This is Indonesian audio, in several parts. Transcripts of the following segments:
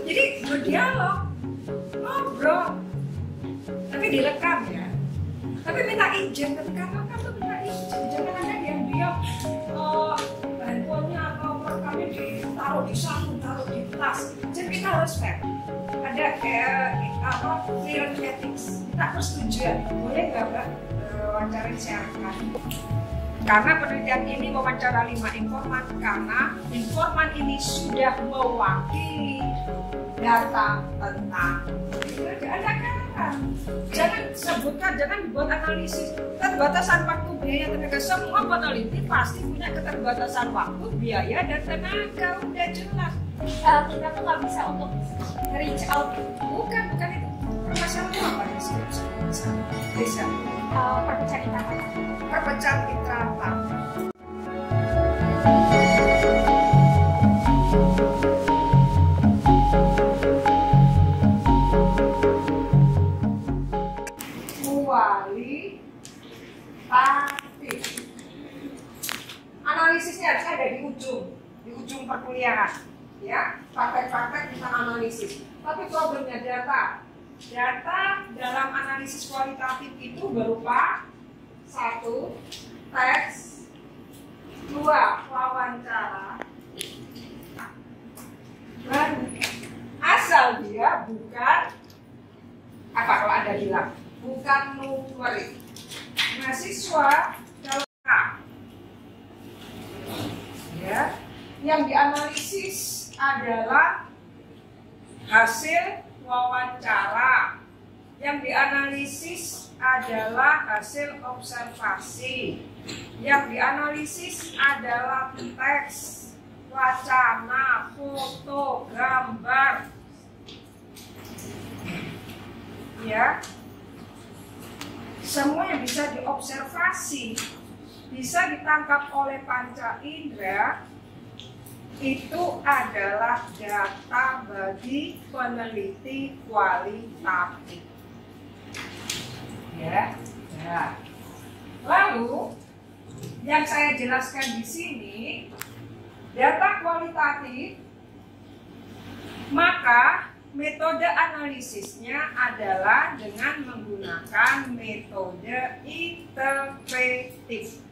Jadi berdialog, ngobrol, tapi direkam ya. Tapi minta izin ketika makan tuh minta izin, jangan ada diam-diam handphonenya atau rekamnya ditaruh di saku, taruh di tas. Jadi kita harus fair. Ada clear ethics, kita persetujuan, boleh nggak Mbak wawancara disiarkan? Karena penelitian ini mewawancara 5 informan, karena informan ini sudah mewakili data tentang keadaan. Jangan sebutkan, jangan dibuat analisis keterbatasan waktu, biaya, tenaga. Semua peneliti pasti punya keterbatasan waktu, biaya, dan tenaga. Udah jelas. Kita tuh nggak bisa untuk reach out. Bukan itu. Permasalahan apa di sini? Bisa. Perpecahan interapat. Perpecahan interapat. Kualitatif. Analisisnya harusnya ada di ujung perkuliahan, ya. Praktek-praktek kita analisis. Tapi problemnya data dalam analisis kualitatif itu berupa 1. Teks, 2. Wawancara, dan asal dia bukan apa kalau Anda bilang bukan numerik. Mahasiswa kalau ya, yang dianalisis adalah hasil wawancara, yang dianalisis adalah hasil observasi, yang dianalisis adalah teks, wacana, foto, gambar, ya, semua yang bisa diobservasi, bisa ditangkap oleh panca indera, itu adalah data bagi peneliti kualitatif. Ya. Lalu yang saya jelaskan di sini, data kualitatif, maka metode analisisnya adalah dengan menggunakan metode interpretif.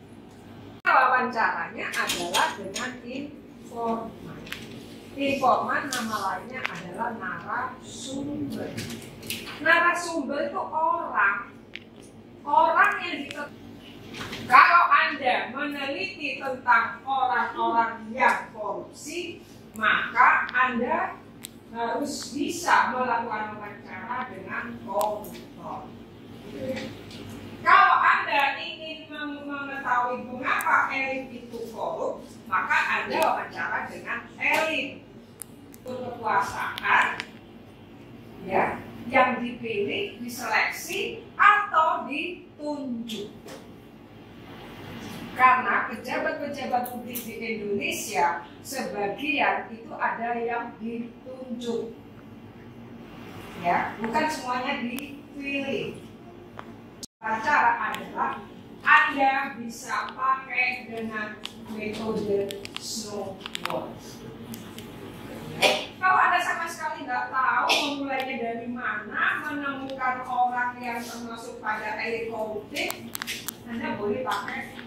Wawancaranya adalah dengan informan. Informan nama lainnya adalah narasumber. Narasumber itu orang yang kalau Anda meneliti tentang orang-orang yang korupsi, maka Anda harus bisa melakukan wawancara dengan koruptor. Kalau Anda ingin mengetahui mengapa elit itu korup, maka Anda wawancara dengan elit kekuasaan, ya, yang dipilih, diseleksi, atau ditunjuk. Karena pejabat-pejabat publik di Indonesia sebagian itu ada yang ditunjuk, ya, bukan semuanya dipilih. Cara adalah Anda bisa pakai dengan metode snowball. Kalau Anda sama sekali nggak tahu memulainya dari mana, menemukan orang yang termasuk pada elit koruptif, Anda boleh pakai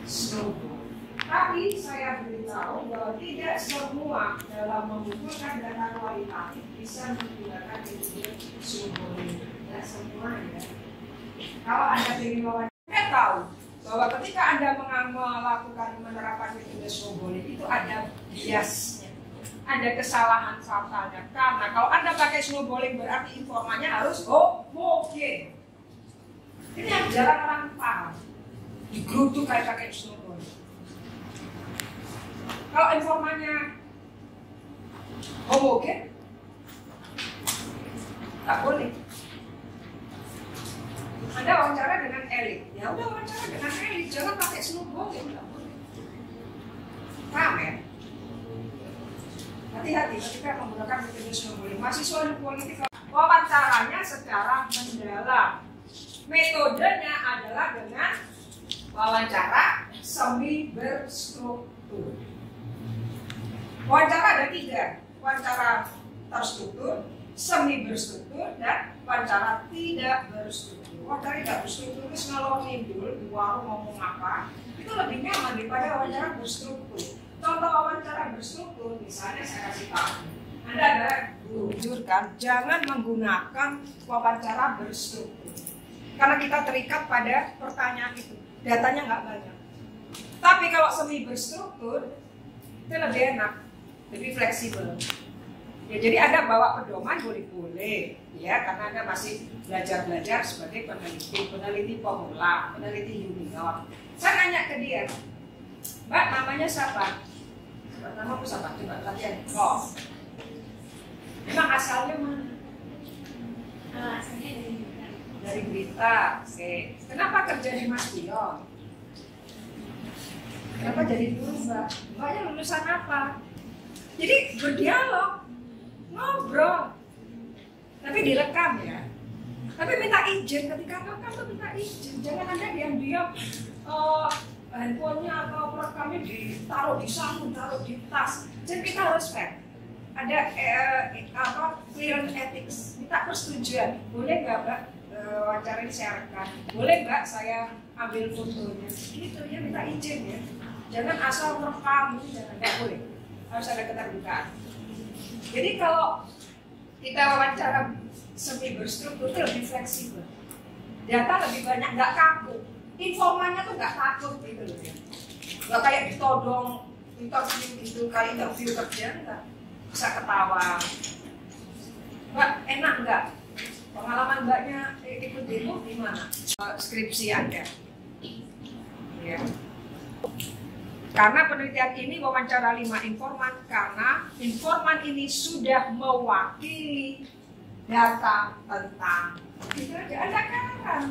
snowball. Tapi saya beritahu bahwa tidak semua dalam mengumpulkan data kualitatif bisa menggunakan metode snowball. Tidak semua ya. Kalau Anda ingin wawancara, tahu bahwa ketika Anda melakukan menerapkan metode snowball itu ada biasnya, ada kesalahan fatalnya. Karena kalau Anda pakai snowballing berarti informannya harus homogen. Ini yang jarang orang paham. Digeruduk kayak pakai snowballing. Kalau informannya homogen, tak boleh. Anda wawancara dengan elit, ya udah wawancara dengan elit, jangan pakai snowballing, nggak boleh. Paham ya? Hati-hati ketika menggunakan metode snowballing. Mahasiswa di politik wawancaranya secara mendalam. Metodenya adalah dengan wawancara semi berstruktur. Wawancara ada 3. wawancara terstruktur, semi berstruktur, dan wawancara tidak berstruktur. Wawancara tidak berstruktur itu kalau timbul di warung ngomong apa, itu lebih nyaman daripada wawancara berstruktur. Contoh wawancara berstruktur, misalnya saya kasih tahu, Anda adalah guru, kan? Jangan menggunakan wawancara berstruktur, karena kita terikat pada pertanyaan itu, datanya nggak banyak. Tapi kalau semi berstruktur, itu lebih enak, lebih fleksibel. Ya, jadi Anda bawa pedoman boleh-boleh, ya, karena Anda masih belajar sebagai peneliti pemula, peneliti junior. Saya nanya ke dia, Mbak, namanya siapa? Namaku siapa? Coba latihan. Oh, memang asalnya mana? Asalnya Dari berita. Oke. Kenapa kerja di Mas Dion? Kenapa jadi guru, Mbak? Mbaknya lulusan apa? Jadi berdialog, ngobrol, tapi direkam ya. Tapi minta izin, ketika rekam tuh minta izin. Jangan Anda diam-diam handphonenya atau perekamnya ditaruh di saku, taruh di tas. Jadi kita harus fair. Ada clearance ethics, minta persetujuan. Boleh nggak, Mbak, wawancara ini saya rekam? Boleh nggak saya ambil fotonya? Gitu ya, minta izin ya. Jangan asal merekam, jangan, nggak boleh. Harus ada keterbukaan. Jadi kalau kita wawancara semi berstruktur itu lebih fleksibel, data lebih banyak, nggak kaku, informannya tuh nggak takut gitu loh ya. Nggak kayak ditodong interview gitu, kayak interview kerja nggak, bisa ketawa. Mbak, enak nggak? Pengalaman Mbaknya ikut demo gimana? Skripsi Anda? Ya. Karena penelitian ini wawancara 5 informan, karena informan ini sudah mewakili data tentang itu aja. Anda kan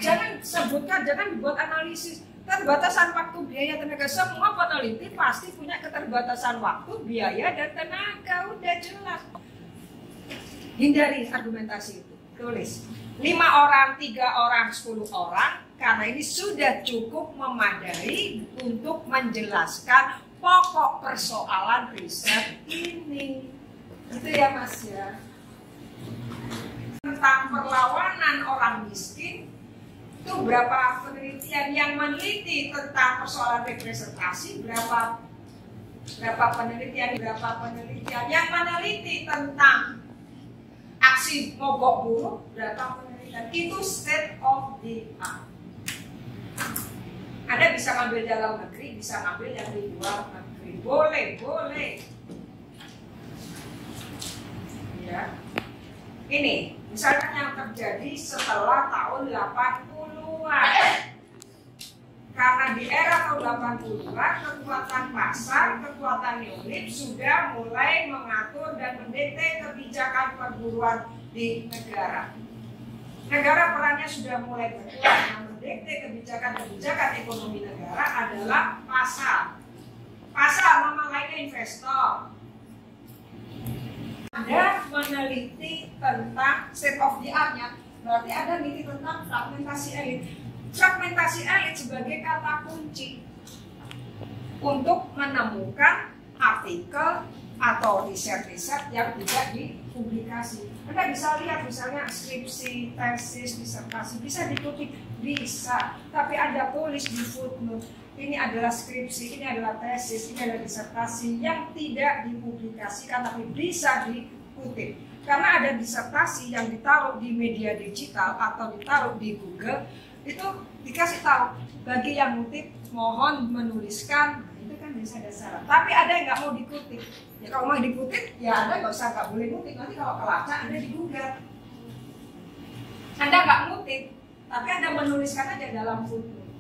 jangan sebutkan, jangan dibuat analisis. Keterbatasan waktu, biaya, tenaga. Semua peneliti pasti punya keterbatasan waktu, biaya, dan tenaga. Udah jelas. Hindari argumentasi itu. Tulis 5 orang, 3 orang, 10 orang, karena ini sudah cukup memadai untuk menjelaskan pokok persoalan riset ini. Itu ya Mas ya. Tentang perlawanan orang miskin, itu berapa penelitian yang meneliti tentang persoalan representasi, berapa penelitian yang meneliti tentang aksi mogok buruh, berapa penelitian. Itu state of the art. Anda bisa ngambil dalam negeri, bisa ngambil yang di luar negeri. Boleh. Ya. Ini, misalkan yang terjadi setelah tahun 80-an. Karena di era tahun 80-an, kekuatan pasar, kekuatan neolib sudah mulai mengatur dan mendikte kebijakan perburuan di negara. Negara perannya sudah mulai berkurang. Mendikte kebijakan ekonomi negara adalah pasar. Pasar nama lainnya investor. Anda meneliti tentang state of the art-nya, berarti Anda meneliti tentang fragmentasi elit. Fragmentasi elit sebagai kata kunci untuk menemukan artikel atau riset-riset yang tidak dipublikasi. Anda bisa lihat misalnya skripsi, tesis, disertasi, bisa dikutip, bisa. Tapi Anda tulis di footnote, ini adalah skripsi, ini adalah tesis, ini adalah disertasi yang tidak dipublikasikan tapi bisa dikutip. Karena ada disertasi yang ditaruh di media digital atau ditaruh di Google, itu dikasih tahu bagi yang ngutip mohon menuliskan. Itu kan bisa ada syarat. Tapi ada yang nggak mau dikutip. Ya kalau mau dikutip, ya Anda nggak boleh ngutip. Nanti kalau kelacak Anda digugat. Anda nggak ngutip, tapi Anda menuliskan aja dalam footnote.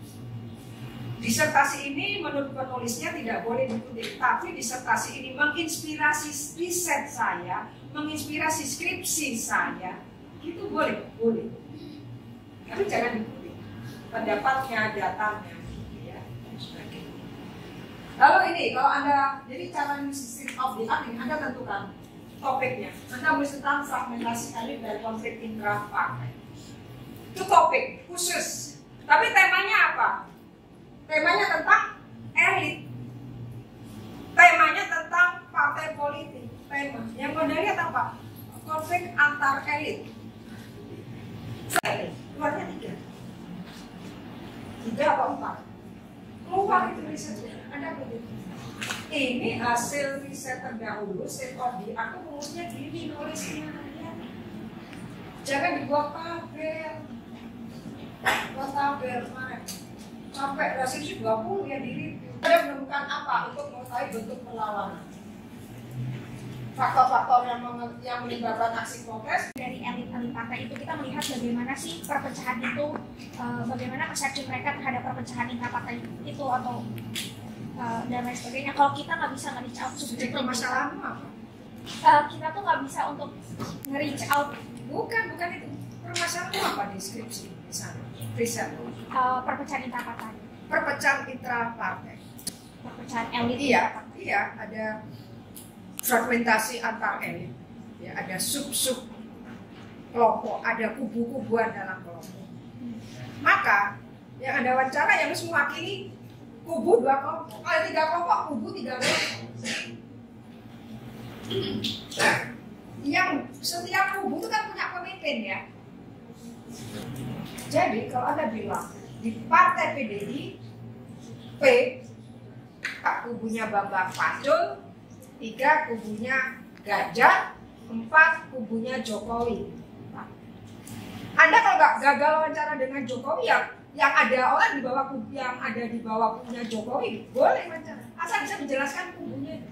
Disertasi ini menurut penulisnya tidak boleh dikutip, tapi disertasi ini menginspirasi riset saya, menginspirasi skripsi saya, itu boleh. Tapi jangan dikutip pendapatnya, datanya, ya, dan sebagainya. Lalu ini, kalau Anda, jadi cara state of the art ini, Anda tentukan topiknya. Anda menulis tentang fragmentasi elit dan konflik intrapartai. Itu topik khusus. Tapi temanya apa? Temanya tentang elit. Temanya tentang partai politik. tema. Yang kedua lihat apa? Konflik antar elit. Keluarnya 3. 3 apa 4? Keluar itu risetnya. Ada begitu. Ini hasil riset terdahulu, state audit. Aku rumusnya gini nulisnya. Jangan dibuat tabel. Buat tabel mana? Sampai hasil 20 ya diri. Ada menemukan apa untuk mengetahui bentuk perlawanan? Faktor-faktor yang menyebabkan aksi protes. Dari elit-elit partai itu kita melihat bagaimana sih perpecahan itu, bagaimana persepsi mereka terhadap perpecahan intrapartai itu atau dan lain sebagainya. Kalau kita nggak bisa nge-reach out Jadi permasalahanmu apa? kita tuh nggak bisa untuk nge-reach out. Bukan itu. Permasalahanmu apa di skripsi di sana? Riset. Perpecahan intrapartai, Perpecahan intrapartai. perpecahan elit. Iya, ada fragmentasi antar elit. Ya, ada sub-sub kelompok, ada kubu-kubuan dalam kelompok. Maka yang ada wawancara yang harus mewakili kubu 2 kelompok. Kalau 3 kelompok, kubu 3 kelompok. Nah, yang setiap kubu itu kan punya pemimpin ya. Jadi kalau Anda bilang di partai PDI P, kubunya Bambang Pacul, 3 kubunya Ganjar, 4 kubunya Jokowi. Anda kalau nggak gagal wawancara dengan Jokowi yang ada orang di bawah kubu yang ada di bawah kubunya Jokowi boleh wawancara, asal bisa menjelaskan kubunya.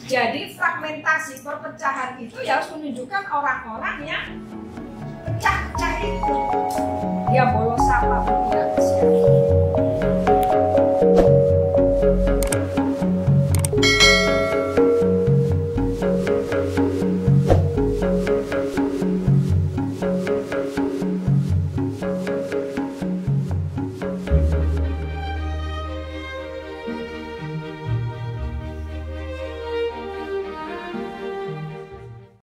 Jadi fragmentasi perpecahan itu ya harus menunjukkan orang-orang yang pecah-pecah itu. Dia bolos apa?